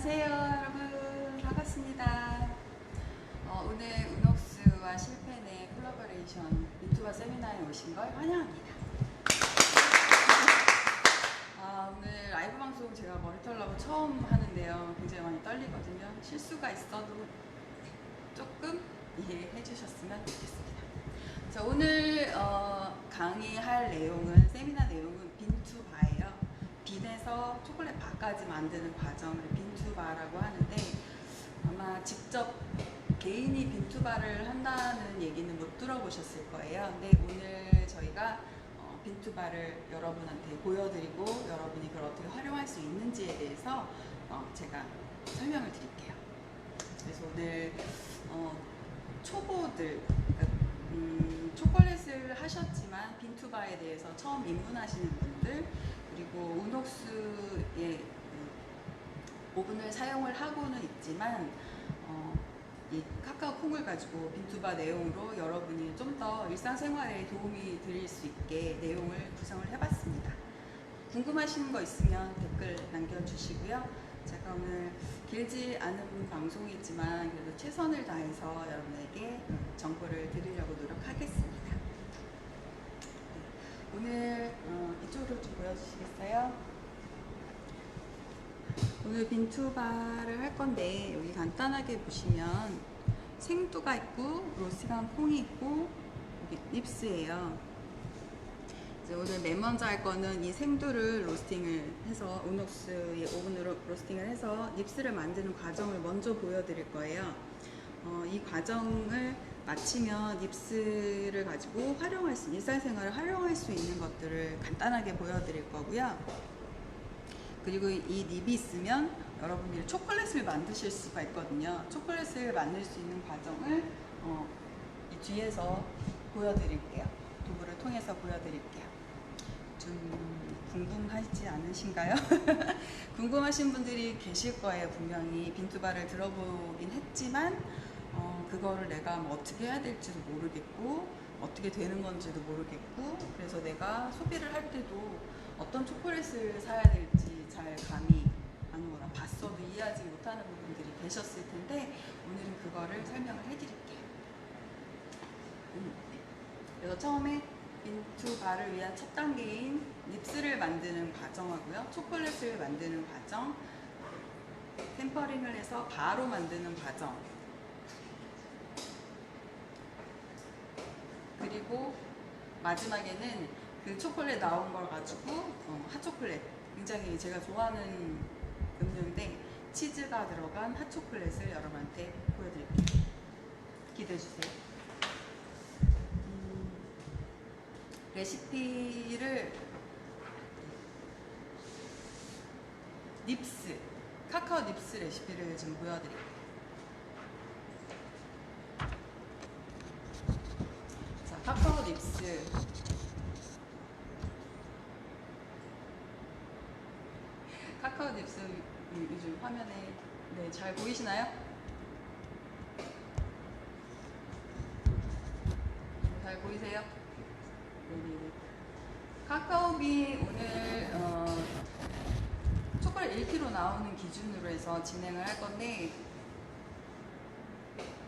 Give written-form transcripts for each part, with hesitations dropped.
안녕하세요 여러분, 반갑습니다. 오늘 우녹스와 실펜의 콜라보레이션 유튜버 세미나에 오신 걸 환영합니다. 오늘 라이브 방송 제가 머리털라고 처음 하는데요, 굉장히 많이 떨리거든요. 실수가 있어도 조금 이해해 주셨으면 좋겠습니다. 자, 오늘 강의할 내용은, 세미나 내용은 빈투바예요. 빈에서 초콜릿 바까지 만드는 과정을 빈투바라고 하는데, 아마 직접 개인이 빈투바를 한다는 얘기는 못 들어보셨을 거예요. 근데 오늘 저희가 빈투바를 여러분한테 보여드리고 여러분이 그걸 어떻게 활용할 수 있는지에 대해서 제가 설명을 드릴게요. 그래서 오늘 초보들, 초콜릿을 하셨지만 빈투바에 대해서 처음 입문하시는 분들, 그리고 우녹스의 오븐을 사용을 하고는 있지만 이 카카오 콩을 가지고 빈투바 내용으로 여러분이 좀 더 일상생활에 도움이 드릴 수 있게 내용을 구성을 해봤습니다. 궁금하신 거 있으면 댓글 남겨주시고요. 제가 오늘 길지 않은 방송이지만 그래도 최선을 다해서 여러분에게 정보를 드리려고 노력하겠습니다. 오늘 이쪽으로 좀 보여주시겠어요? 오늘 빈투바를 할 건데, 여기 간단하게 보시면 생두가 있고 로스팅한 콩이 있고 여기 닙스예요. 이제 오늘 맨 먼저 할 거는 이 생두를 로스팅을 해서 우녹스의 오븐으로 로스팅을 해서 닙스를 만드는 과정을 먼저 보여드릴 거예요. 이 과정을 마치면 닙스를 가지고 활용할 수, 일상생활을 활용할 수 있는 것들을 간단하게 보여드릴 거고요. 그리고 이 닙이 있으면 여러분들이 초콜릿을 만드실 수가 있거든요. 초콜릿을 만들 수 있는 과정을 이 뒤에서 보여드릴게요. 도구를 통해서 보여드릴게요. 좀 궁금하지 않으신가요? 궁금하신 분들이 계실 거예요. 분명히 빈투바를 들어보긴 했지만 그거를 내가 뭐 어떻게 해야 될지도 모르겠고 어떻게 되는 건지도 모르겠고, 그래서 내가 소비를 할 때도 어떤 초콜릿을 사야 될지 잘 감이 안 오거나 봤어도 이해하지 못하는 부분들이 계셨을 텐데, 오늘은 그거를 설명을 해드릴게요. 그래서 처음에 빈투바를 위한 첫 단계인 닙스를 만드는 과정하고요, 초콜릿을 만드는 과정, 템퍼링을 해서 바로 만드는 과정, 그리고 마지막에는 그 초콜릿 나온 걸 가지고 핫초콜릿, 굉장히 제가 좋아하는 음료인데 치즈가 들어간 핫초콜릿을 여러분한테 보여드릴게요. 기대해주세요. 레시피를 닙스, 카카오 닙스 레시피를 지금 보여드릴게요. 자, 카카오 닙스 카카오 닙스 요즘 화면에 잘 보이시나요? 잘 보이세요? 네네네. 카카오비 오늘 초콜릿 1kg 나오는 기준으로 해서 진행을 할 건데,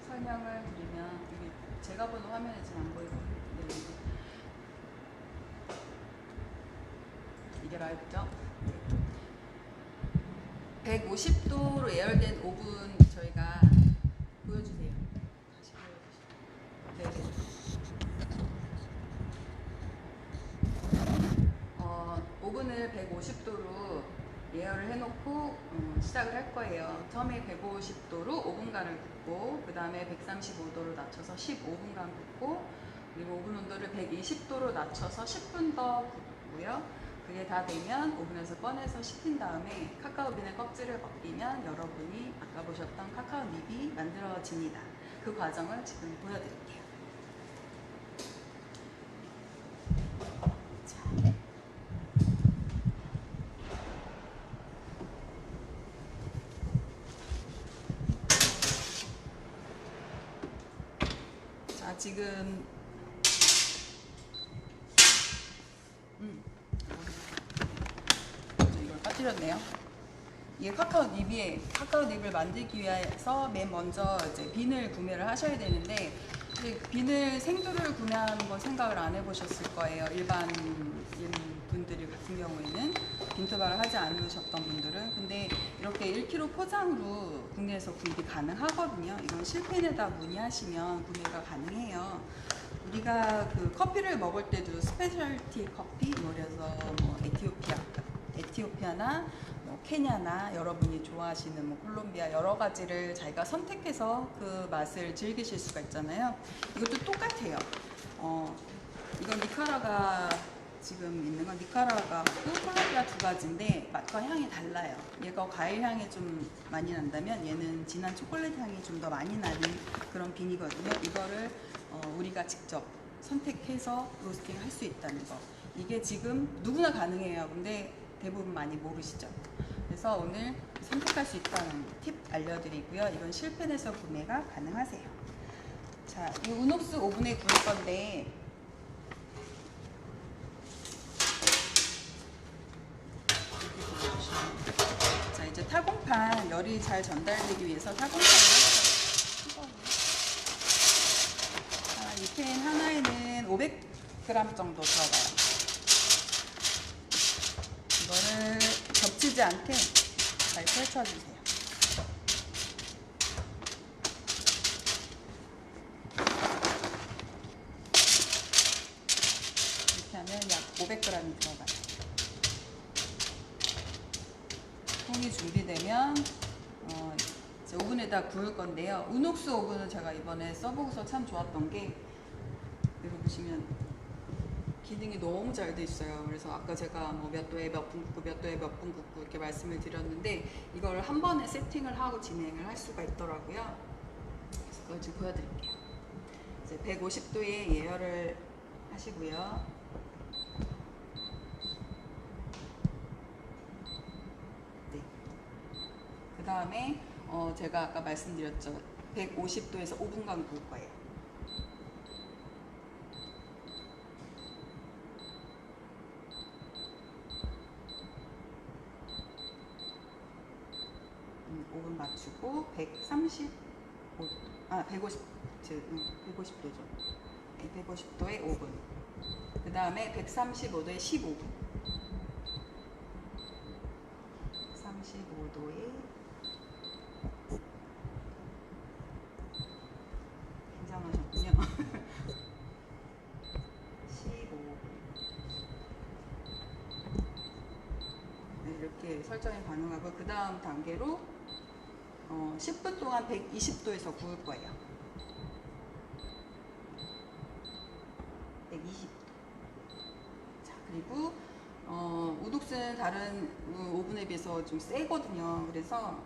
설명을 드리면 이게 제가 보는 화면에 지금 안 보이거든요. 이게 라이브죠? 150도로 예열된 오븐 저희가 보여주세요. 다시 보여주시죠. 네네. 오븐을 150도로 예열을 해놓고 시작을 할 거예요. 처음에 150도로 5분간을 굽고, 그 다음에 135도로 낮춰서 15분간 굽고, 그리고 오븐 온도를 120도로 낮춰서 10분 더 굽고요. 그게 다 되면 오븐에서 꺼내서 식힌 다음에 카카오빈의 껍질을 벗기면 여러분이 아까 보셨던 카카오 닙이 만들어집니다. 그 과정을 지금 보여드릴게요. 자, 지금 이걸 빠뜨렸네요. 이게 카카오닙을 만들기 위해서 맨 먼저 이제 비늘 구매를 하셔야 되는데, 비늘 생두를 구매하는 건 생각을 안 해보셨을 거예요. 일반 분들이 같은 경우에는 빈토발을 하지 않으셨던 분들은. 근데 이렇게 1kg 포장으로 국내에서 구입이 가능하거든요. 이건 실펜에다 문의하시면 구매가 가능해요. 우리가 그 커피를 먹을 때도 스페셜티 커피, 그래서 뭐 에티오피아나 뭐 케냐나 여러분이 좋아하시는 뭐 콜롬비아 여러 가지를 자기가 선택해서 그 맛을 즐기실 수가 있잖아요. 이것도 똑같아요. 이건 니카라가 지금 있는 건 니카라가하고 콜롬비아 두 가지인데 맛과 향이 달라요. 얘가 과일 향이 좀 많이 난다면 얘는 진한 초콜릿 향이 좀 더 많이 나는 그런 빈이거든요. 이거를 우리가 직접 선택해서 로스팅 할 수 있다는 거. 이게 지금 누구나 가능해요. 근데 대부분 많이 모르시죠. 그래서 오늘 선택할 수 있다는 팁 알려드리고요. 이건 실펜에서 구매가 가능하세요. 자, 이 우녹스 오븐에 구울 건데, 자, 이제 타공판 열이 잘 전달되기 위해서 타공판을 해서 이 팬 하나에는 500g 정도 들어가요. 이거를 겹치지 않게 잘 펼쳐주세요. 이렇게 하면 약 500g이 들어가요. 통이 준비되면 이제 오븐에다 구울 건데요. 우녹스 오븐은 제가 이번에 써보고서 참 좋았던 게, 여기 보시면 기능이 너무 잘 돼 있어요. 그래서 아까 제가 뭐 몇 도에 몇 분 굽고 몇 도에 몇 분 굽고 이렇게 말씀을 드렸는데, 이걸 한 번에 세팅을 하고 진행을 할 수가 있더라고요. 그래서 그걸 지금 보여드릴게요. 이제 150도에 예열을 하시고요. 네. 그 다음에 제가 아까 말씀드렸죠. 150도에서 5분간 구울 거예요. 오븐 맞추고 150도죠. 네, 150도에 5분. 그 다음에 135도에 15분. 35도에 긴장하셨군요. 15분. 네, 이렇게 설정이 가능하고, 그 다음 단계로 10분 동안 120도에서 구울 거예요. 120도. 자, 그리고 우독스는 다른 오븐에 비해서 좀 세거든요. 그래서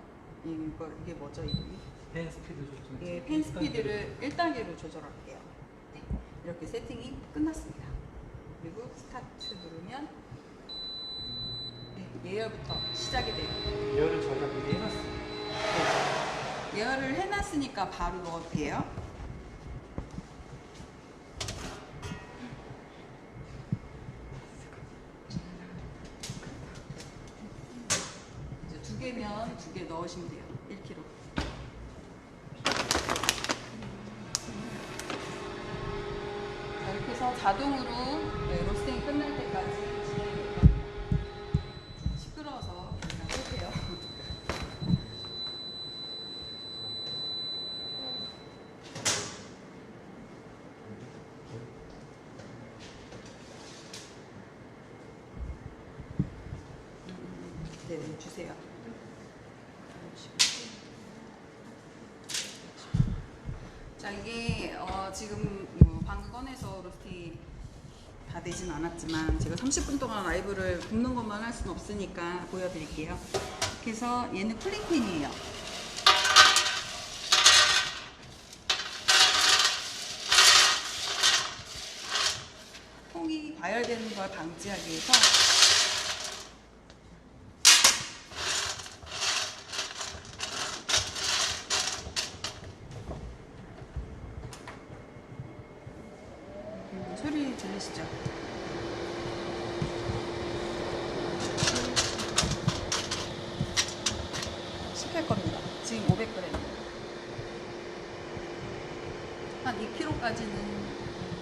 이게 뭐죠, 이름이? 팬 스피드 조절. 예, 팬 스피드를 1단계로 조절할게요. 네, 이렇게 세팅이 끝났습니다. 그리고 스타트 누르면 네, 예열부터 시작이 돼요. 예열을 저희가 미리 해놨어요. 네. 예열을 해놨으니까 바로 넣어도 돼요. 이제 2개면 2개 넣으시면 돼요. 1kg. 자, 이렇게 해서 자동으로 로스팅이 끝날 때까지 진행해요. 시끄러워서 그냥 뺄게요. 네, 주세요. 자, 이게 지금 방금 꺼내서 로스팅 다 되진 않았지만, 제가 30분 동안 라이브를 굽는 것만 할 수는 없으니까 보여드릴게요. 그래서 얘는 쿨링팬이에요. 콩이 과열되는 걸 방지하기 위해서 소리 들리시죠? 60할 겁니다. 지금 500g. 한 2kg까지는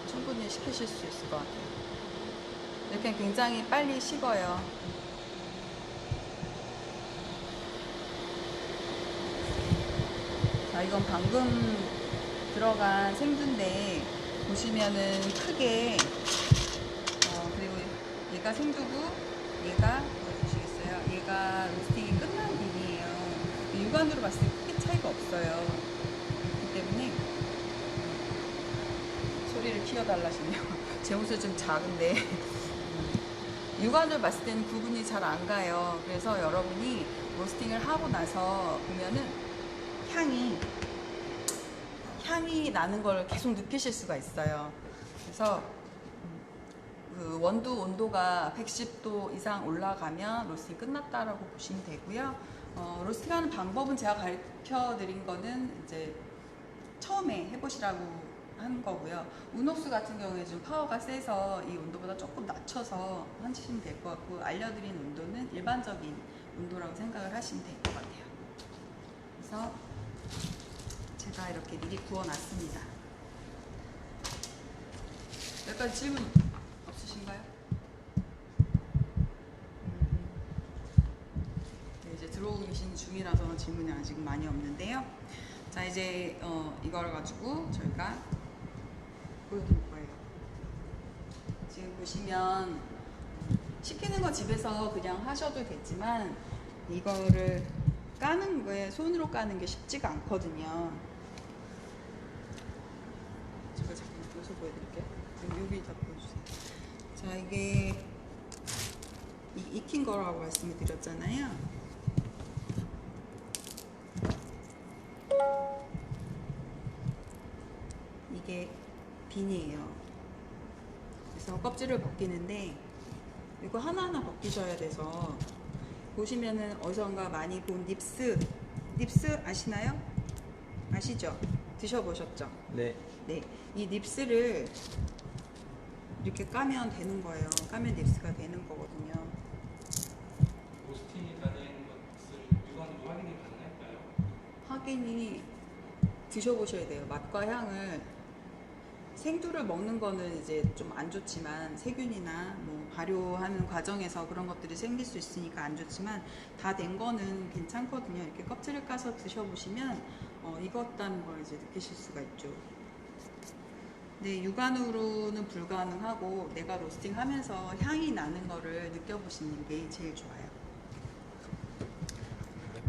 충분히 시키실 수 있을 것 같아요. 이렇게 굉장히 빨리 식어요. 자, 이건 방금 들어간 생두인데 보시면은 크게 그리고 얘가 생두고 얘가 보여주시겠어요? 얘가 로스팅이 끝난 빈이에요. 육안으로 봤을 때 크게 차이가 없어요. 그렇기 때문에 소리를 키워달라시네요. 제 목소리 좀 작은데 육안으로 봤을 때는 구분이 잘 안 가요. 그래서 여러분이 로스팅을 하고 나서 보면은 향이 나는 걸 계속 느끼실 수가 있어요. 그래서 그 원두 온도가 110도 이상 올라가면 로스팅 끝났다라고 보시면 되고요. 로스팅하는 방법은 제가 가르쳐 드린 거는 이제 처음에 해보시라고 한 거고요. 우녹스 같은 경우에 좀 파워가 세서 이 온도보다 조금 낮춰서 하시면 될 것 같고, 알려드린 온도는 일반적인 온도라고 생각을 하시면 될 것 같아요. 그래서 제가 이렇게 미리 구워놨습니다. 여기까지 질문 없으신가요? 네, 이제 들어오고 계신 중이라서 질문이 아직 많이 없는데요. 자, 이제 이걸 가지고 저희가 보여드릴 거예요. 지금 보시면 시키는 거 집에서 그냥 하셔도 되지만 이거를 까는 거에 손으로 까는 게 쉽지가 않거든요. 제가 잠깐 여기서 보여드릴게요. 여기 다 보여주세요. 자, 이게 익힌 거라고 말씀을 드렸잖아요. 이게 비니에요. 그래서 껍질을 벗기는데 이거 하나하나 벗기셔야 돼서, 보시면은 어디선가 많이 본 닙스 아시나요? 아시죠? 드셔보셨죠? 네. 네, 이 닙스를 이렇게 까면 되는 거예요. 까면 닙스가 되는 거거든요. 로스팅이 다 된 것을 육안으로 확인이 가능할까요? 확인이 드셔보셔야 돼요. 맛과 향을. 생두를 먹는 거는 이제 좀 안 좋지만, 세균이나 뭐 발효하는 과정에서 그런 것들이 생길 수 있으니까 안 좋지만, 다 된 거는 괜찮거든요. 이렇게 껍질을 까서 드셔보시면 익었다는 걸 이제 느끼실 수가 있죠. 근데 육안으로는 불가능하고 내가 로스팅 하면서 향이 나는 거를 느껴보시는 게 제일 좋아요.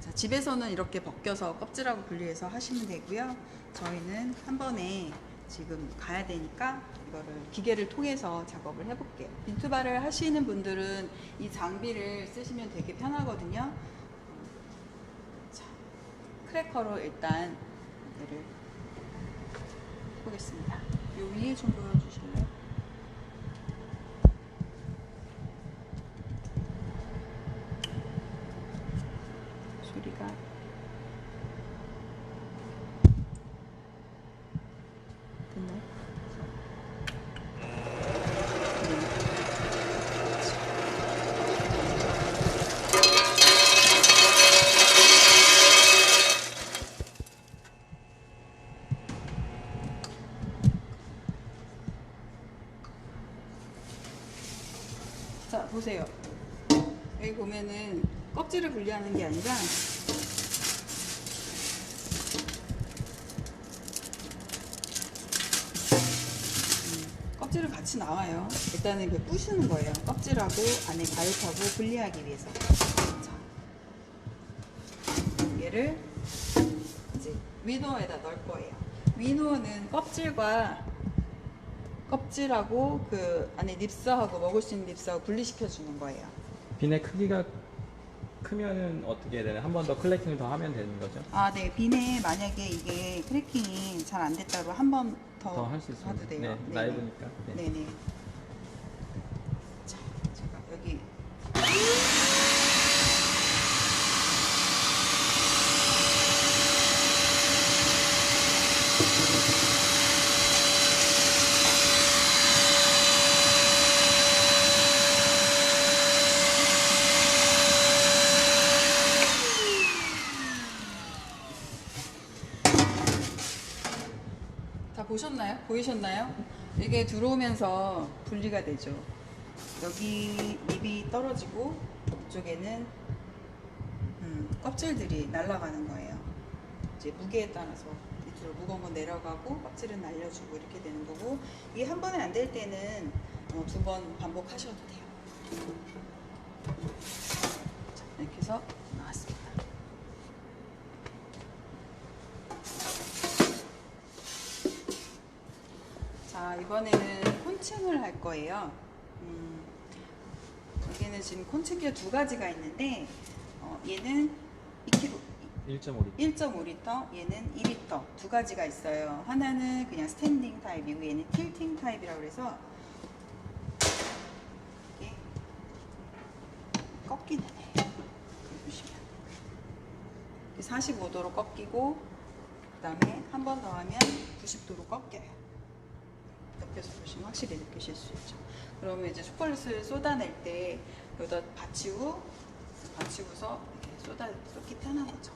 자, 집에서는 이렇게 벗겨서 껍질하고 분리해서 하시면 되고요. 저희는 한 번에 지금 가야 되니까 이거를 기계를 통해서 작업을 해볼게요. 빈투바를 하시는 분들은 이 장비를 쓰시면 되게 편하거든요. 자, 크래커로 일단 얘를 해보겠습니다. 요 위에 좀 보여주실래요? 소리가 됐나요? 자, 보세요. 여기 보면은 껍질을 분리하는 게 아니라 껍질은 같이 나와요. 일단은 이렇게 부시는 거예요. 껍질하고 안에 가육하고 분리하기 위해서. 자, 얘를 이제 위노어에다 넣을 거예요. 위노어는 껍질하고 그 안에 닙스하고 먹을 수 있는 닙스하고 분리시켜 주는 거예요. 비내 크기가 크면은 어떻게 해야 되나? 한 번 더 클래킹을 더 하면 되는 거죠? 아, 네. 비내 만약에 이게 크래킹이 잘 안 됐다고 한 번 더 더 할 수 해도 있습니다. 돼요. 네, 네네. 라이브니까. 네. 네네. 자, 제가 여기 보셨나요? 보이셨나요? 이게 들어오면서 분리가 되죠. 여기 립이 떨어지고 이쪽에는 껍질들이 날아가는 거예요. 이제 무게에 따라서 밑으로 무거운 건 내려가고 껍질은 날려주고 이렇게 되는 거고, 이게 한 번에 안 될 때는 2번 반복하셔도 돼요. 자, 이렇게 해서 나왔습니다. 자, 이번에는 콘층을 할 거예요. 여기는 지금 콘층기가 2가지가 있는데, 얘는 2kg, 1.5리터. 1.5리터, 얘는 2리터 2가지가 있어요. 하나는 그냥 스탠딩 타입이고 얘는 틸팅 타입이라고 해서 이게 꺾이는 애예요. 여기 보시면 45도로 꺾이고, 그 다음에 한 번 더 하면 90도로 꺾여요. 옆에서 보시면 확실히 느끼실 수 있죠. 그러면 이제 초콜릿을 쏟아낼 때 여기다 받치고서 이렇게 쏟기 편한 거죠.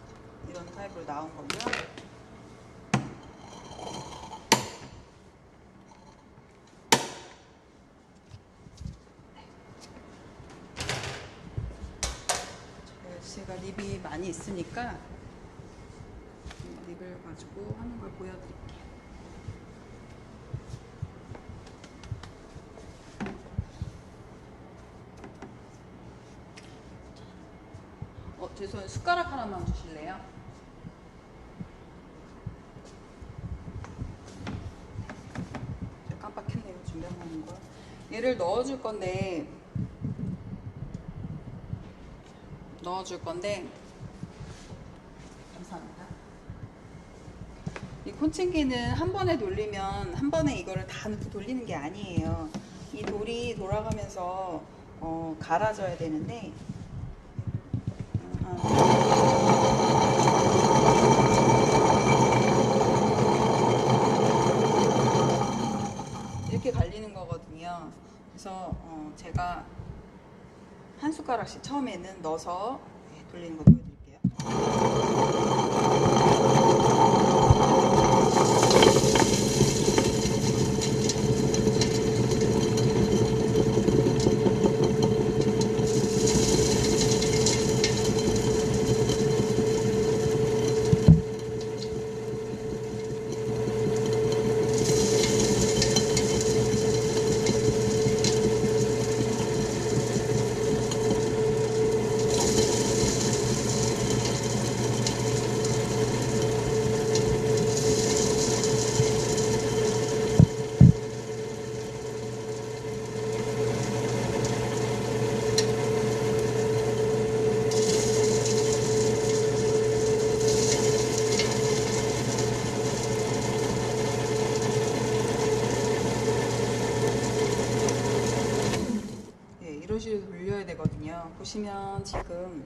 이런 타입으로 나온 거고요. 제가 립이 많이 있으니까 립을 가지고 하는 걸 보여드릴게요. 죄송해요. 숟가락 하나만 주실래요? 제가 깜빡했네요. 준비하는 걸. 얘를 넣어줄 건데 감사합니다. 이 콘층기는 한 번에 돌리면 한 번에 이거를 다 넣고 돌리는 게 아니에요. 이 돌이 돌아가면서 갈아져야 되는데 이렇게 갈리는 거거든요. 그래서 제가 한 숟가락씩 처음에는 넣어서 돌리는 거 보여드릴게요. 이런 식으로 돌려야 되거든요. 보시면 지금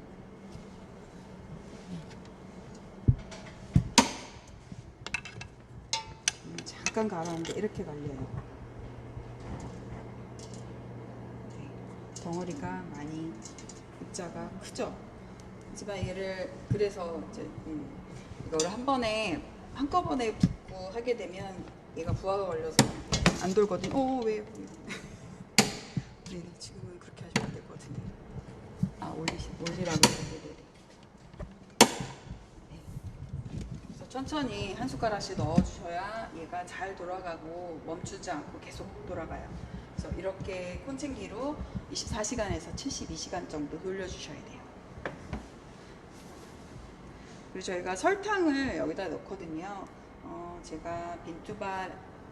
잠깐 갈았는데 이렇게 갈려요. 덩어리가 많이 입자가 크죠. 하지만 얘를 그래서 이제 이거를 한꺼번에 붓고 하게 되면 얘가 부하가 걸려서 안 돌거든요. 왜? 네, 지금은 그렇게 하시면 안 되거든요. 올리라고 해요. 네. 그래서 천천히 한 숟가락씩 넣어주셔야 얘가 잘 돌아가고 멈추지 않고 계속 돌아가요. 그래서 이렇게 콘층기로 24시간에서 72시간 정도 돌려주셔야 돼요. 그리고 저희가 설탕을 여기다 넣거든요. 제가 빈투바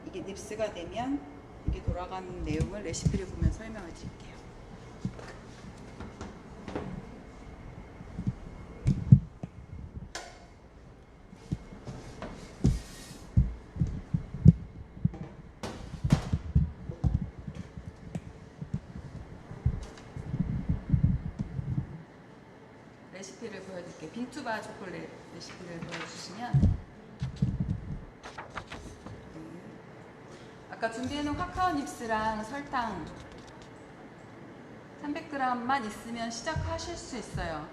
이게 닙스가 되면 이게 돌아가는 내용을 레시피를 보면 설명을 드릴게요. 레시피를 보여드릴게요. 빈투바 초콜릿 레시피를 보여주시면 아까 준비해놓은 카카오 닙스랑 설탕 300g만 있으면 시작하실 수 있어요.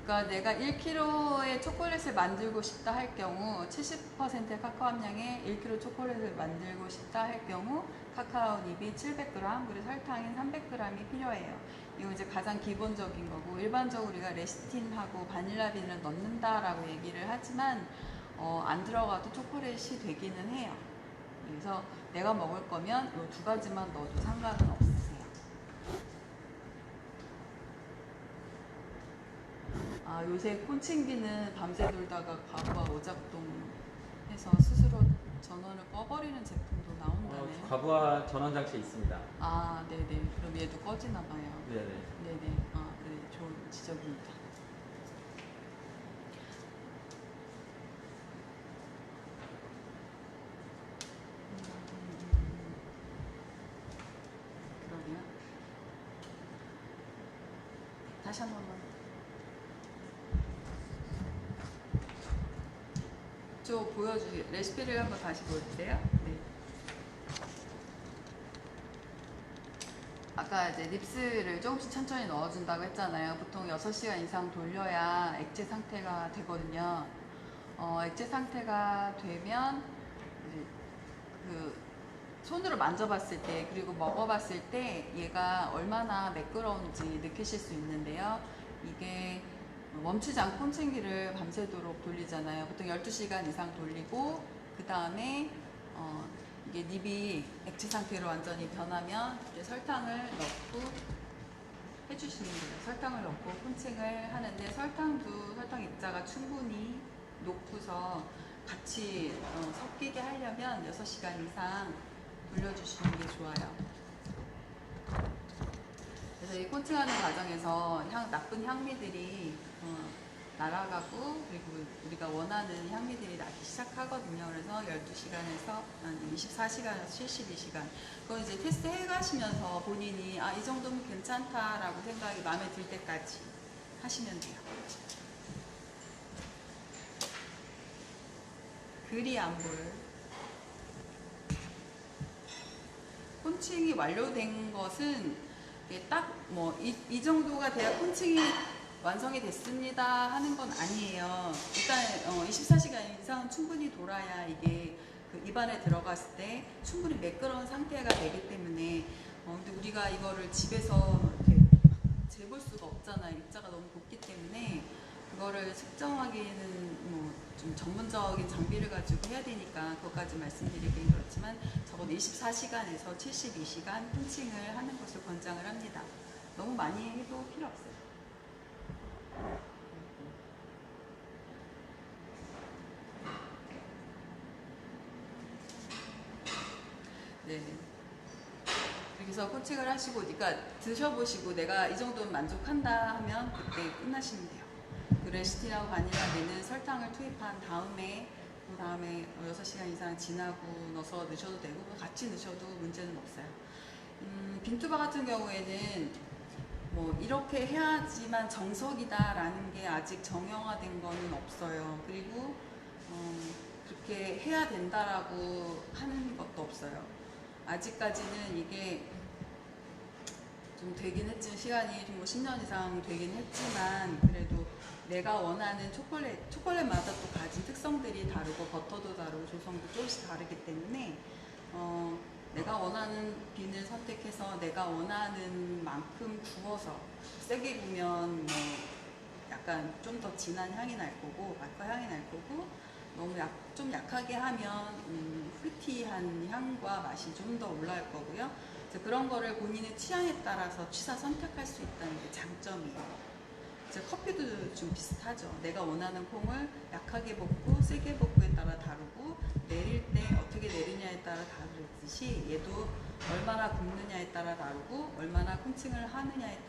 그러니까 내가 1kg의 초콜릿을 만들고 싶다 할 경우 70%의 카카오 함량의 1kg 초콜릿을 만들고 싶다 할 경우 카카오 닙이 700g 그리고 설탕이 300g이 필요해요. 이거 이제 가장 기본적인 거고 일반적으로 우리가 레시틴하고 바닐라 빈을 넣는다라고 얘기를 하지만 안 들어가도 초콜릿이 되기는 해요. 그래서 내가 먹을 거면 이 두 가지만 넣어도 상관은 없으세요. 아, 요새 콘칭기는 밤새 돌다가 과부하 오작동 해서 스스로 전원을 꺼버리는 제품도 나온다네. 과부하 전원 장치 있습니다. 아, 네네. 그럼 얘도 꺼지나 봐요. 네네. 네네. 아, 네. 좋은 지적입니다. 그러면 다시 한 번만. 저 보여주세요. 레시피를 한번 다시 보여주세요. 네. 아까 이제 립스를 조금씩 천천히 넣어준다고 했잖아요. 보통 6시간 이상 돌려야 액체 상태가 되거든요. 액체 상태가 되면 이제 그 손으로 만져봤을 때 그리고 먹어봤을 때 얘가 얼마나 매끄러운지 느끼실 수 있는데요. 이게 멈추지 않고 콘칭기를 밤새도록 돌리잖아요. 보통 12시간 이상 돌리고 그 다음에 이게 닙이 액체 상태로 완전히 변하면 이제 설탕을 넣고 해주시는 거예요. 설탕을 넣고 콘칭을 하는데 설탕 입자가 충분히 높고서 같이 섞이게 하려면 6시간 이상 돌려주시는 게 좋아요. 그래서 이 콘칭하는 과정에서 나쁜 향미들이 날아가고 그리고 우리가 원하는 향미들이 나기 시작하거든요. 그래서 12시간에서 24시간에서 72시간 그건 이제 테스트 해가시면서 본인이 이 정도면 괜찮다라고 생각이 마음에 들 때까지 하시면 돼요. 글이 안 보여요. 콘칭이 완료된 것은 딱 뭐 이 정도가 돼야 콘칭이 완성이 됐습니다 하는 건 아니에요. 일단 24시간 이상은 충분히 돌아야 이게 그 입안에 들어갔을 때 충분히 매끄러운 상태가 되기 때문에 근데 우리가 이거를 집에서 이렇게 재볼 수가 없잖아요. 입자가 너무 곱기 때문에 그거를 측정하기에는 뭐 좀 전문적인 장비를 가지고 해야 되니까 그것까지 말씀드리긴 그렇지만 적어도 24시간에서 72시간 콘칭을 하는 것을 권장을 합니다. 너무 많이 해도 필요 없어요. 네. 그래서 콘칭을 하시고, 그러니까 드셔보시고 내가 이 정도는 만족한다 하면 그때 끝나시면 돼요. 그 레시틴하고 바닐라빈은 설탕을 투입한 다음에 그 다음에 6시간 이상 지나고 넣어서 넣으셔도 되고 같이 넣으셔도 문제는 없어요. 빈투바 같은 경우에는 뭐 이렇게 해야지만 정석이다라는 게 아직 정형화된 거는 없어요. 그리고 그렇게 해야 된다라고 하는 것도 없어요. 아직까지는 이게 좀 되긴 했지만 시간이 좀 10년 이상 되긴 했지만 그래도 내가 원하는 초콜릿마다 또 가진 특성들이 다르고 버터도 다르고 조성도 조금씩 다르기 때문에 내가 원하는 빈을 선택해서 내가 원하는 만큼 구워서 세게 구우면 뭐 약간 좀 더 진한 향이 날 거고 맛과 향이 날 거고 너무 좀 약하게 하면 프루티한 향과 맛이 좀 더 올라올 거고요. 그래서 그런 거를 본인의 취향에 따라서 취사 선택할 수 있다는 게 장점이에요. 커피도 좀 비슷하죠. 내가 원하는 콩을 약하게 볶고 세게 볶고에 따라 다르고 내릴 때 어떻게 내리냐에 따라 다르듯이 얘도 얼마나 굽느냐에 따라 다르고 얼마나 콘칭을 하느냐에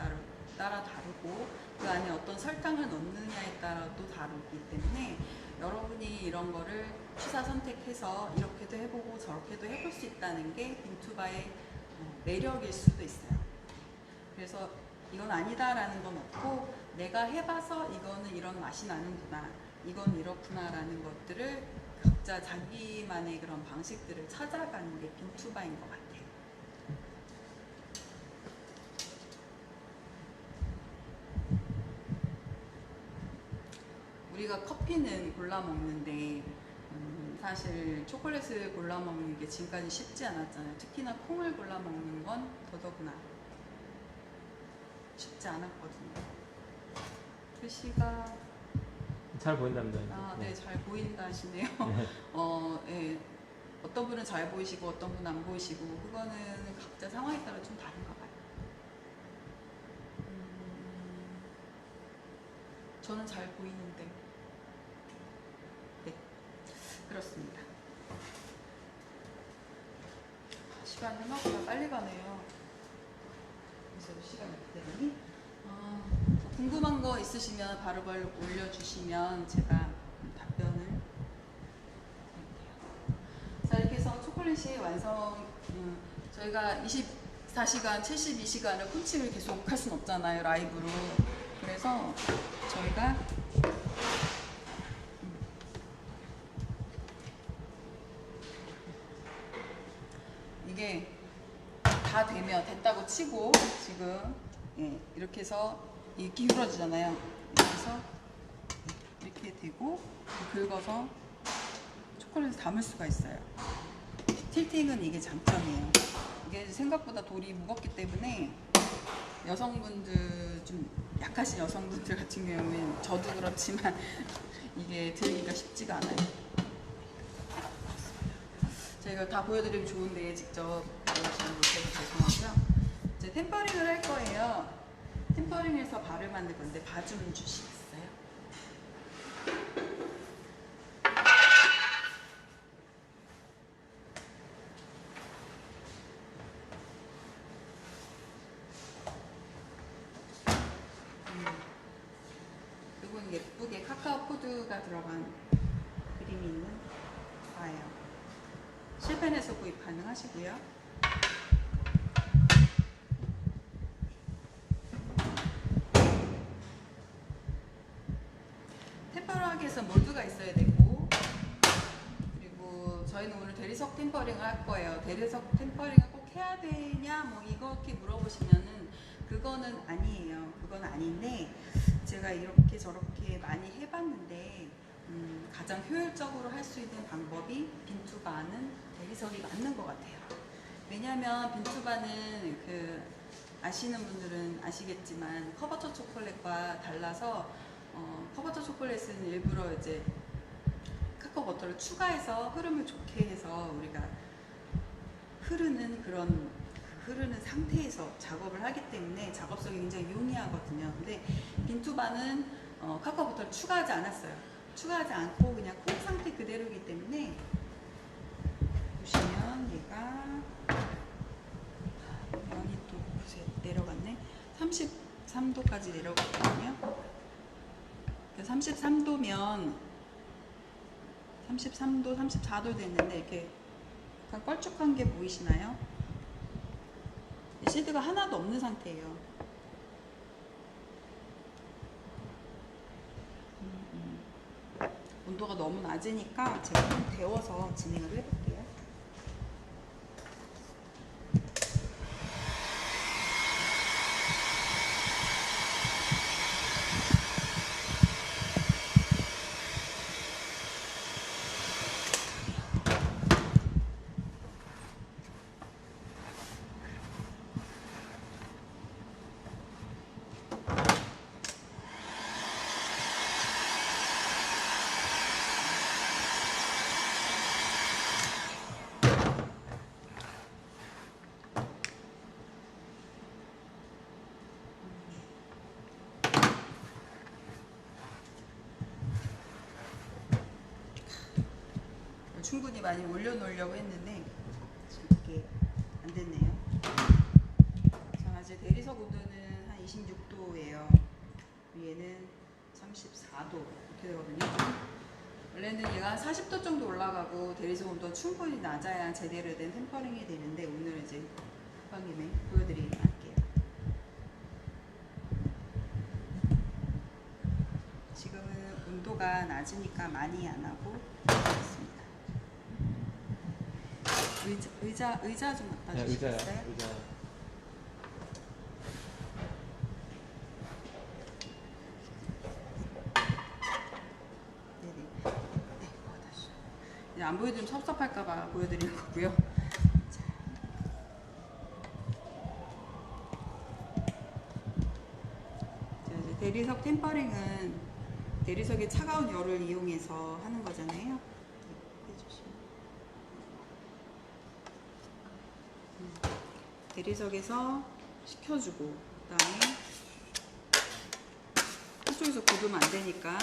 따라 다르고 그 안에 어떤 설탕을 넣느냐에 따라도 다르기 때문에 여러분이 이런 거를 취사 선택해서 이렇게도 해보고 저렇게도 해볼 수 있다는 게 빈투바의 매력일 수도 있어요. 그래서 이건 아니다라는 건 없고 내가 해봐서 이거는 이런 맛이 나는구나 이건 이렇구나 라는 것들을 각자 자기만의 그런 방식들을 찾아가는 게 빈투바인 것 같아요. 우리가 커피는 골라 먹는데 사실 초콜릿을 골라 먹는 게 지금까지 쉽지 않았잖아요. 특히나 콩을 골라 먹는 건 더더구나 쉽지 않았거든요. 글씨가 잘 보인답니다. 네, 잘 보인다 하시네요. 예. 어떤 분은 잘 보이시고 어떤 분은 안 보이시고 그거는 각자 상황에 따라 좀 다른가 봐요. 저는 잘 보이는데 네, 그렇습니다. 시간이 생각보다 빨리 가네요. 그래서 시간이 어떻게 되니? 궁금한 거 있으시면 바로바로 올려주시면 제가 답변을 드릴게요. 자, 이렇게 해서 초콜릿이 완성. 저희가 24시간, 72시간을 콘칭을 계속 할 수는 없잖아요, 라이브로. 그래서 저희가 이게 다 되면 됐다고 치고 지금 이렇게 해서 이 기울어지잖아요. 이렇게 해서 이렇게 되고 긁어서 초콜릿을 담을 수가 있어요. 틸팅은 이게 장점이에요. 이게 생각보다 돌이 무겁기 때문에 여성분들 좀 약하신 여성분들 같은 경우에는 저도 그렇지만 이게 들기가 쉽지가 않아요. 제가 다 보여드리면 좋은데 직접 보여주시는 못해서 죄송하고요. 이제 템퍼링을 할 거예요. 템퍼링해서 발을 만들 건데 바 좀 주시겠어요? 이건 예쁘게 카카오 포드가 들어간 그림이 있는 바예요. 실펜에서 구입 가능하시고요. 템퍼링하기 위해서 몰드가 있어야 되고, 그리고 저희는 오늘 대리석 템퍼링을 할 거예요. 대리석 템퍼링을 꼭 해야 되냐 뭐 이렇게 물어보시면은 그거는 아니에요. 그건 아닌데 제가 이렇게 저렇게 많이 해봤는데 가장 효율적으로 할 수 있는 방법이 빈투바는 대리석이 맞는 것 같아요. 왜냐하면 빈투바는 아시는 분들은 아시겠지만 커버처 초콜릿과 달라서 커버처 초콜릿은 일부러 이제 카카오 버터를 추가해서 흐름을 좋게 해서 우리가 흐르는 상태에서 작업을 하기 때문에 작업성이 굉장히 용이하거든요. 근데 빈투바는 카카오 버터를 추가하지 않았어요. 추가하지 않고 그냥 콩 상태 그대로이기 때문에 보시면 얘가 면이 또 내려갔네. 33도까지 내려갔거든요. 33도면 33도, 34도 됐는데 이렇게 약간 껄쭉한 게 보이시나요? 시드가 하나도 없는 상태예요. 온도가 너무 낮으니까 제가 좀 데워서 진행을 해볼게요. 충분히 많이 올려놓으려고 했는데 이렇게 안 됐네요. 자, 이제 대리석 온도는 한 26도예요. 위에는 34도 이렇게 되거든요. 원래는 얘가 40도 정도 올라가고 대리석 온도가 충분히 낮아야 제대로 된 템퍼링이 되는데 오늘은 이제 급한 김에 보여드리도록 할게요. 지금은 온도가 낮으니까 많이 안 하고 있습니다. 의자 좀 갖다 주시겠어요? 의자. 안 보여드리면 섭섭할까봐 보여드리는 거고요. 자. 자, 이제 대리석 템퍼링은 대리석의 차가운 열을 이용해서 하는 거잖아요. 해주시면. 대리석에서 식혀주고, 그다음에 한쪽에서 굳으면 안 되니까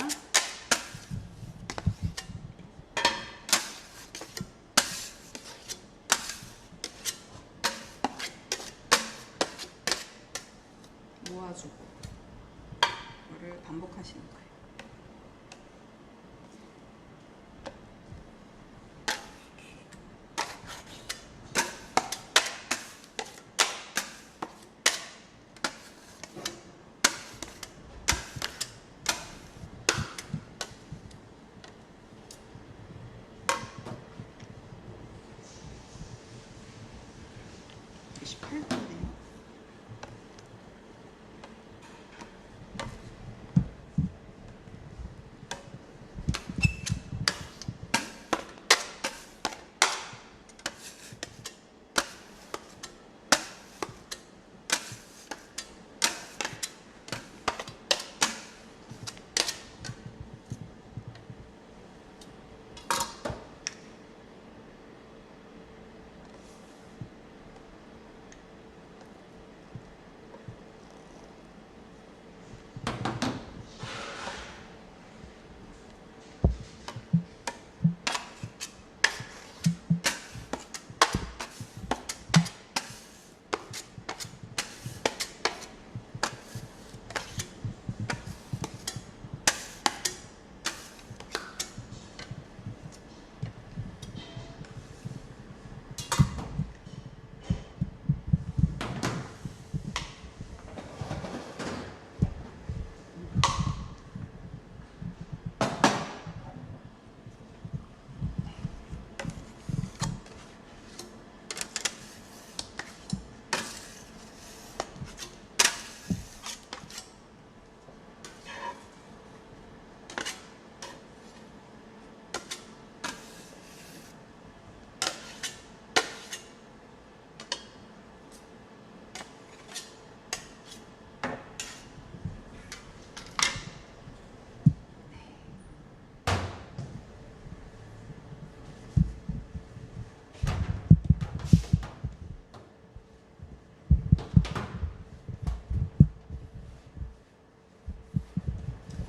모아주고 이거를 반복하시는 거예요. (28도네요)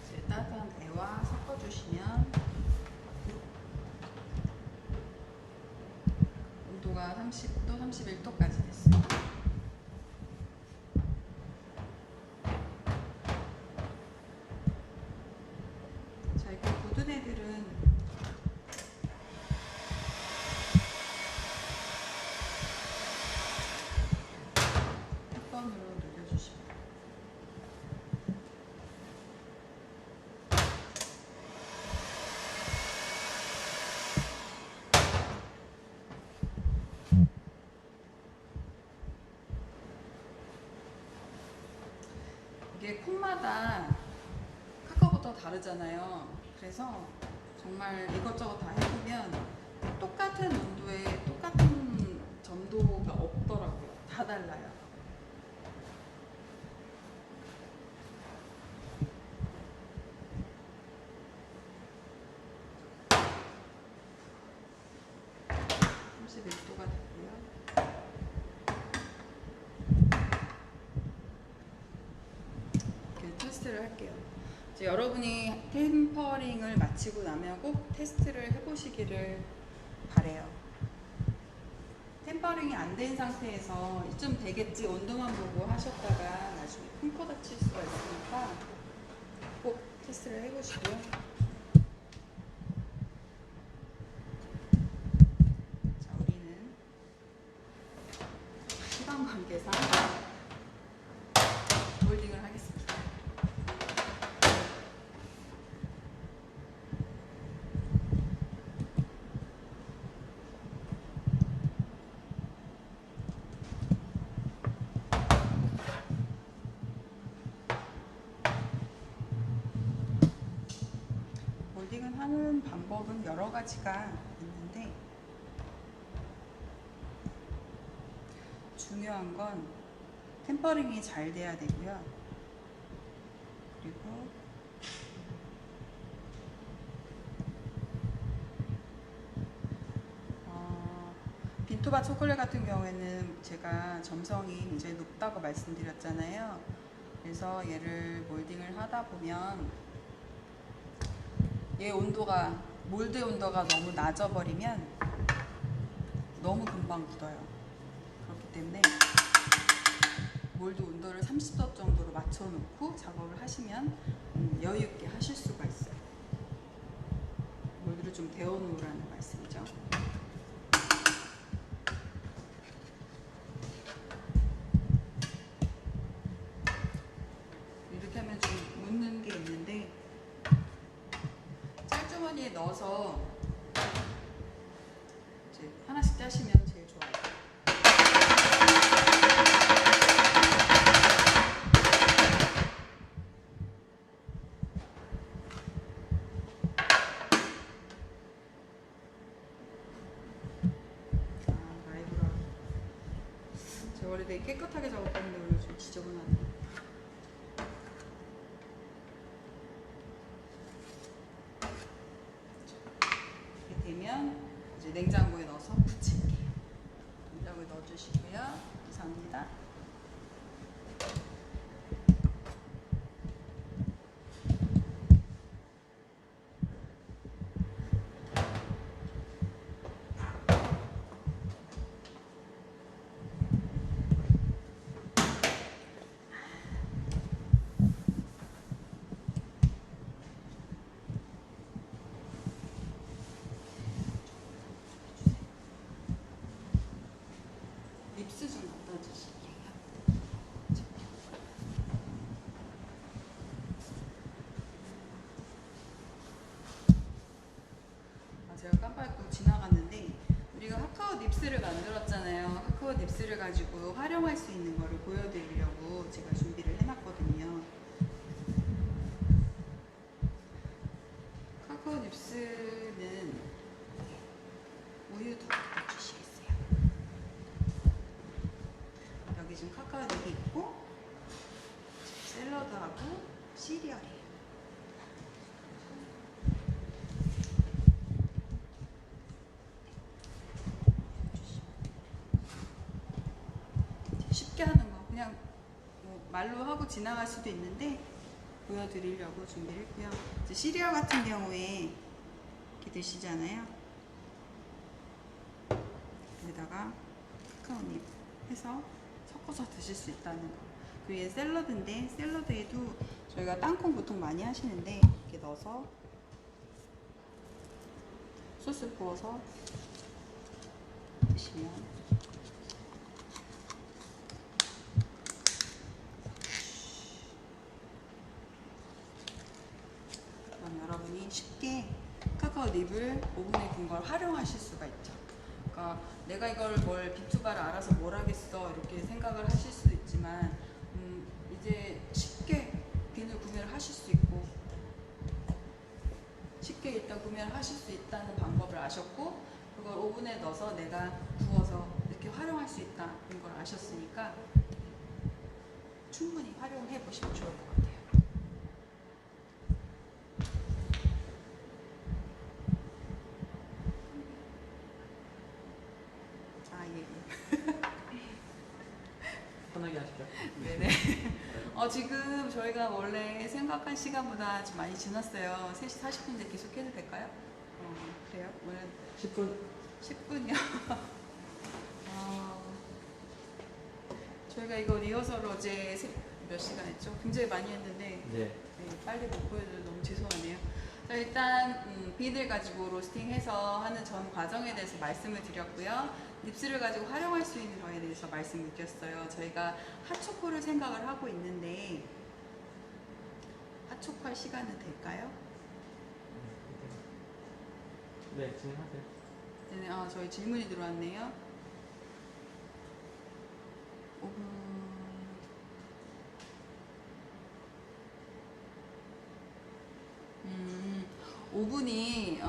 이제 따뜻한 애와 섞어주시면 온도가 30도, 31도까지 됐어요. 자, 이렇게 굳은 애들은 햇번으로 녹여주시면 이게 콩마다 카카오부터 다르잖아요. 그래서 정말 이것저것 다 해보면 똑같은 온도에 똑같은 점도가 없더라고요. 다 달라요. (31도가) 됐고요. 이렇게 테스트를 할게요. 이제 여러분이 템퍼링을 마치고 나면 꼭 테스트를 해보시기를 바래요. 템퍼링이 안 된 상태에서 이쯤 되겠지 온도만 보고 하셨다가 나중에 펑커 다칠 수가 있으니까 꼭 테스트를 해보시고요. 자, 우리는 시간 관계상 몰딩을 하겠습니다. 하는 방법은 여러 가지가 있는데 중요한 건 템퍼링이 잘 돼야 되고요. 그리고 빈토바 초콜릿 같은 경우에는 제가 점성이 굉장히 높다고 말씀드렸잖아요. 그래서 얘를 몰딩을 하다 보면 얘 온도가 몰드 온도가 너무 낮아버리면 너무 금방 굳어요. 그렇기 때문에 몰드 온도를 30도 정도로 맞춰놓고 작업을 하시면 여유 있게 하실 수가 있어요. 몰드를 좀 데워놓으라는 말씀이죠. 이렇게 하면 좀 묻는 게 있는데 짤주머니에 넣어서 이제 하나씩 짜시면 제일 좋아요. 라이브라. 제가 원래 되게 깨끗하게 작업하는데 오늘 좀 지저분하네. 이렇게 되면 이제 냉장고에 넣어서 붙일게요. 냉장고에 넣어주시고요. 이상입니다. 립스 좀 갖다 주실게요. 제가 깜빡 지나갔는데 우리가 카카오 립스를 만들었잖아요. 카카오 립스를 가지고 활용할 수 있는 거를 보여드리려고 제가 준비를 해놨거든요. 카카오 립스는 우유 두 개 주시겠어요? 여기 지금 카카오 립이 있고 샐러드하고 시리얼이에요. 쉽게 하는 거 그냥 뭐 말로 하고 지나갈 수도 있는데 보여드리려고 준비를 했고요. 이제 시리얼 같은 경우에 이렇게 드시잖아요. 여기다가 카카오닙 해서 섞어서 드실 수 있다는 거. 그리고 얘 샐러드인데 샐러드에도 저희가 땅콩 보통 많이 하시는데 이렇게 넣어서 소스 부어서 드시면 여러분이 쉽게 카카오 닙을 오븐에 군 걸 활용하실 수가 있죠. 그러니까 내가 이걸 뭘 비투바를 알아서 뭘 하겠어 이렇게 생각을 하실 수도 있지만 이제 쉽게 비늘 구매를 하실 수 있고 쉽게 일단 구매를 하실 수 있다는 방법을 아셨고 그걸 오븐에 넣어서 내가 구워서 이렇게 활용할 수 있다는 걸 아셨으니까 충분히 활용해 보시면 좋을 것 같아요. 편하게 하시죠. 네네. 지금 저희가 원래 생각한 시간보다 좀 많이 지났어요. 3시 40분인데 계속 해도 될까요? 그래요? 오늘 10분? 10분이요? 저희가 이거 리허설 어제 몇 시간 했죠? 굉장히 많이 했는데 네. 빨리 못 보여줘서 너무 죄송하네요. 자, 일단 비늘 가지고 로스팅해서 하는 전 과정에 대해서 말씀을 드렸고요. 립스를 가지고 활용할 수 있는 거에 대해서 말씀을 드렸어요. 저희가 핫초코를 생각을 하고 있는데 핫초코 할 시간은 될까요? 네, 진행하세요. 네, 저희 질문이 들어왔네요. 5분. 오븐이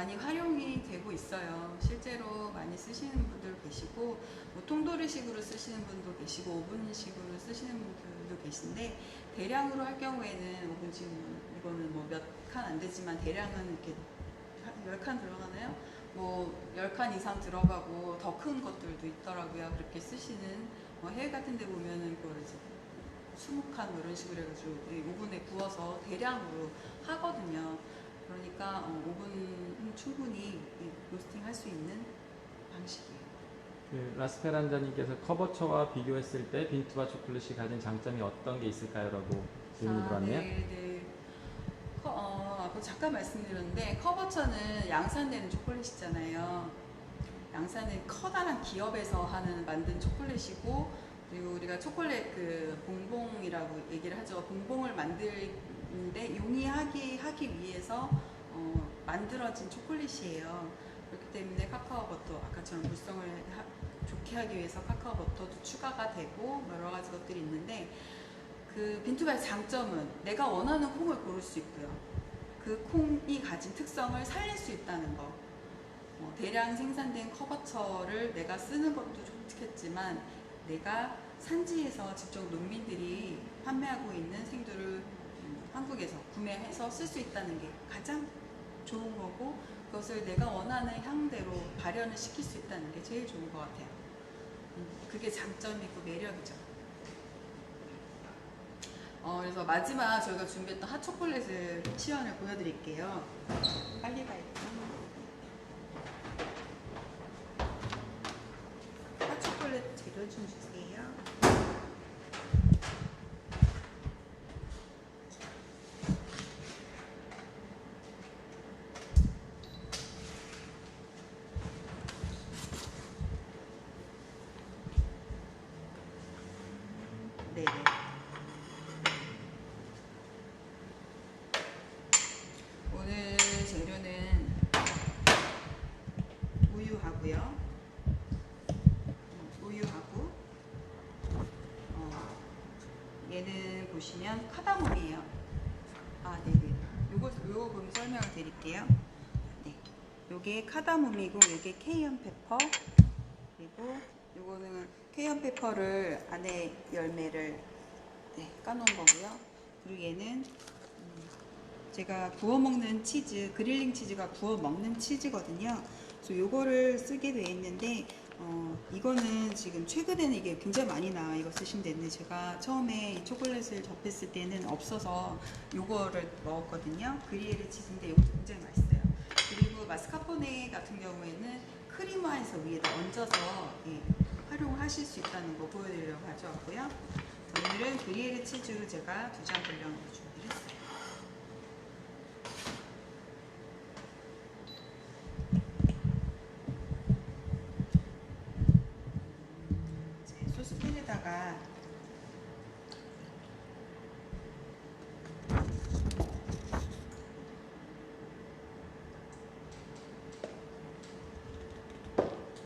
많이 활용이 되고 있어요. 실제로 많이 쓰시는 분들 계시고 뭐 통도리식으로 쓰시는 분도 계시고 오븐식으로 쓰시는 분들도 계신데 대량으로 할 경우에는 오븐 지금 이거는 뭐 몇 칸 안 되지만 대량은 이렇게 10칸 들어가나요? 뭐 10칸 이상 들어가고 더 큰 것들도 있더라고요. 그렇게 쓰시는 뭐 해외 같은 데 보면은 그걸 이제 20칸 뭐 이런 식으로 해가지고 오븐에 구워서 대량으로 하거든요. 그러니까 오븐은 충분히 로스팅 할 수 있는 방식이에요. 그 라스페란자님께서 커버처와 비교했을 때 빈투바 초콜릿이 가진 장점이 어떤 게 있을까요? 라고 질문이 들어왔네요. 네. 아까 잠깐 말씀드렸는데 커버처는 양산되는 초콜릿이잖아요. 양산은 커다란 기업에서 만든 초콜릿이고 그리고 우리가 초콜릿 그 봉봉이라고 얘기를 하죠. 봉봉을 만드는데 용이하기 위해서 만들어진 초콜릿이에요. 그렇기 때문에 카카오 버터 아까처럼 물성을 좋게 하기 위해서 카카오 버터도 추가가 되고 여러 가지 것들이 있는데 그 빈투바의 장점은 내가 원하는 콩을 고를 수 있고요. 그 콩이 가진 특성을 살릴 수 있다는 거. 대량 생산된 커버처를 내가 쓰는 것도 좋겠지만 내가 산지에서 직접 농민들이 판매하고 있는 생두를 한국에서 구매해서 쓸 수 있다는 게 가장 좋은 거고 그것을 내가 원하는 향대로 발현을 시킬 수 있다는 게 제일 좋은 것 같아요. 그게 장점이고 매력이죠. 그래서 마지막 저희가 준비했던 핫초콜릿을 시연을 보여드릴게요. 빨리 가야겠다. 핫초콜릿 재료 좀 주세요. 네네. 오늘 재료는 우유하고요. 우유하고 얘는 보시면 카다몬이에요. 네네. 요거 그럼 설명을 드릴게요. 네. 요게 카다몬이고 요게 케이언 페퍼 그리고 요거는 케이언 페퍼를 안에 열매를 까놓은 거고요. 그리고 얘는 제가 구워 먹는 치즈, 그릴링 치즈가 구워 먹는 치즈거든요. 그래서 요거를 쓰게 돼 있는데 이거는 지금 최근에는 이게 굉장히 많이 나와 이거 쓰시면 되는데 제가 처음에 이 초콜릿을 접했을 때는 없어서 요거를 먹었거든요. 그리에르 치즈인데 이것도 굉장히 맛있어요. 그리고 마스카포네 같은 경우에는 크리머에서 위에다 얹어서 활용하실 수 있다는 거 보여드리려고 가져왔고요. 오늘은 그리에르 치즈로 제가 2장 분량으로 준비를 했어요. 소스팬에다가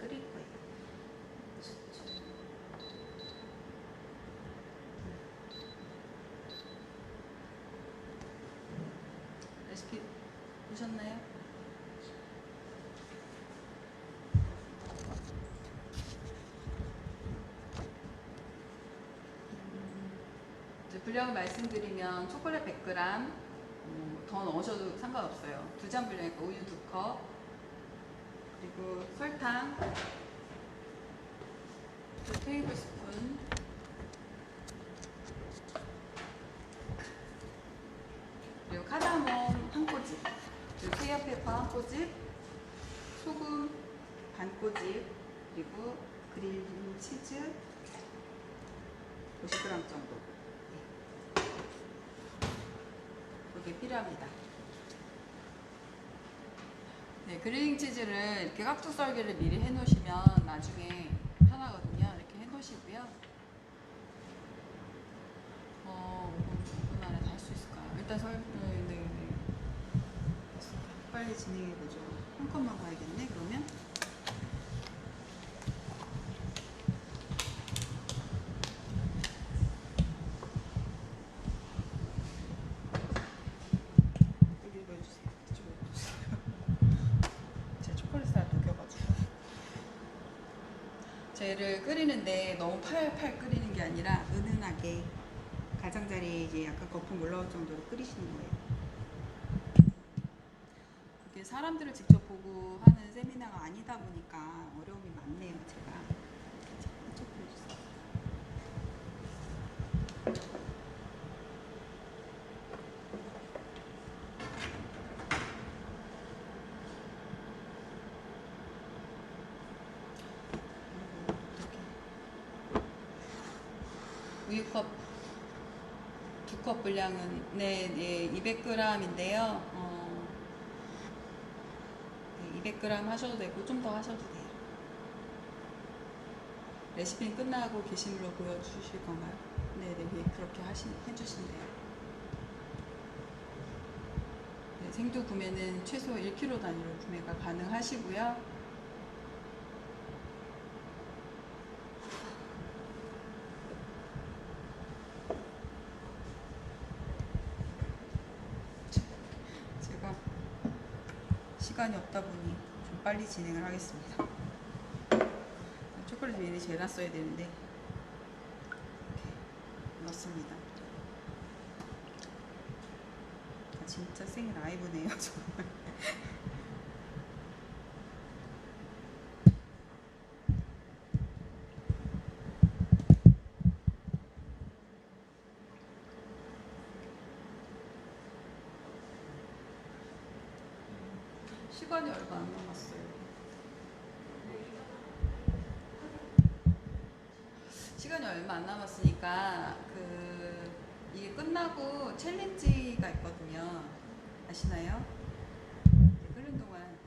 끓일 거예요. 레시피 보셨나요? 분량을 말씀드리면 초콜릿 100g 더 넣으셔도 상관없어요. 2잔 분량이니까 우유 2컵 그리고 설탕 2테이블스푼 그리고 카다몬 한 꼬집 그리고 케이언페퍼 한 꼬집 소금 반 꼬집 그리고 그릴링 치즈 50g 정도 이게 필요합니다. 네, 그릴링 치즈를 이렇게 깍둑 썰기를 미리 해 놓으시면 나중에 편하거든요. 이렇게 해 놓으시고요. 5분 안에 다 할 수 있을까요? 일단 빨리 진행해 보죠. 한 컷만 봐야겠네. 그러면 가장자리를 끓이는데 너무 팔팔 끓이는 게 아니라 은은하게 가장자리에 이제 약간 거품 올라올 정도로 끓이시는 거예요. 이게 사람들을 직접 보고 하는 세미나가 아니다 보니까 어려움이 많네요, 제가. 자, 이쪽 보여주세요. 우유컵 2컵 분량은 네, 200g인데요. 200g 하셔도 되고 좀 더 하셔도 돼요. 레시피는 끝나고 게시물로 보여주실 건가요? 네네, 그렇게 해주신대요. 네, 생두 구매는 최소 1kg 단위로 구매가 가능하시고요. 제가 시간이 없다 보니 좀 빨리 진행을 하겠습니다. 초콜릿 미리 재놨어야 되는데 이렇게 넣습니다. 진짜 생 라이브네요, 정말. 시간이 얼마 안 남았어요. 시간이 얼마 안 남았으니까 이게 끝나고 챌린지가 있거든요. 아시나요? 네, 끓는 동안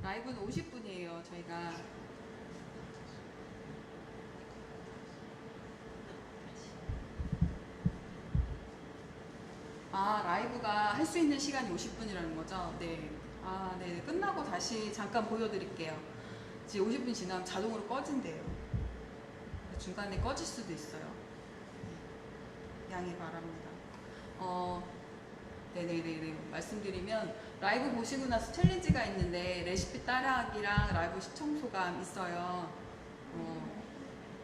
라이브는 50분이에요, 저희가. 아, 라이브가 할 수 있는 시간이 50분이라는 거죠? 네. 아, 네. 끝나고 다시 잠깐 보여드릴게요. 지금 50분 지나면 자동으로 꺼진대요. 중간에 꺼질 수도 있어요. 양해 바랍니다. 네네네. 말씀드리면 라이브 보시고 나서 챌린지가 있는데 레시피 따라하기랑 라이브 시청소감 있어요.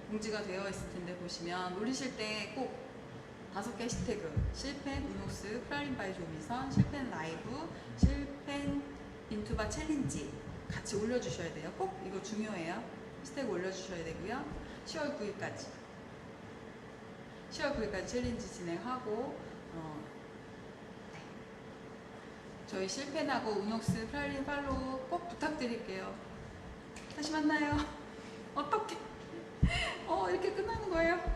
공지가 되어 있을 텐데 보시면 올리실 때 꼭 5개 해시태그 실펜, 우노스, 프라린 바이 조미선, 실펜 라이브, 실펜 빈투바 챌린지 같이 올려주셔야 돼요. 꼭 이거 중요해요. 해시태그 올려주셔야 되고요. 10월 9일까지 10월 9일까지 챌린지 진행하고 네. 저희 실펜하고 우녹스, 프라린 팔로우 꼭 부탁드릴게요. 다시 만나요. 어떡해. 이렇게 끝나는 거예요.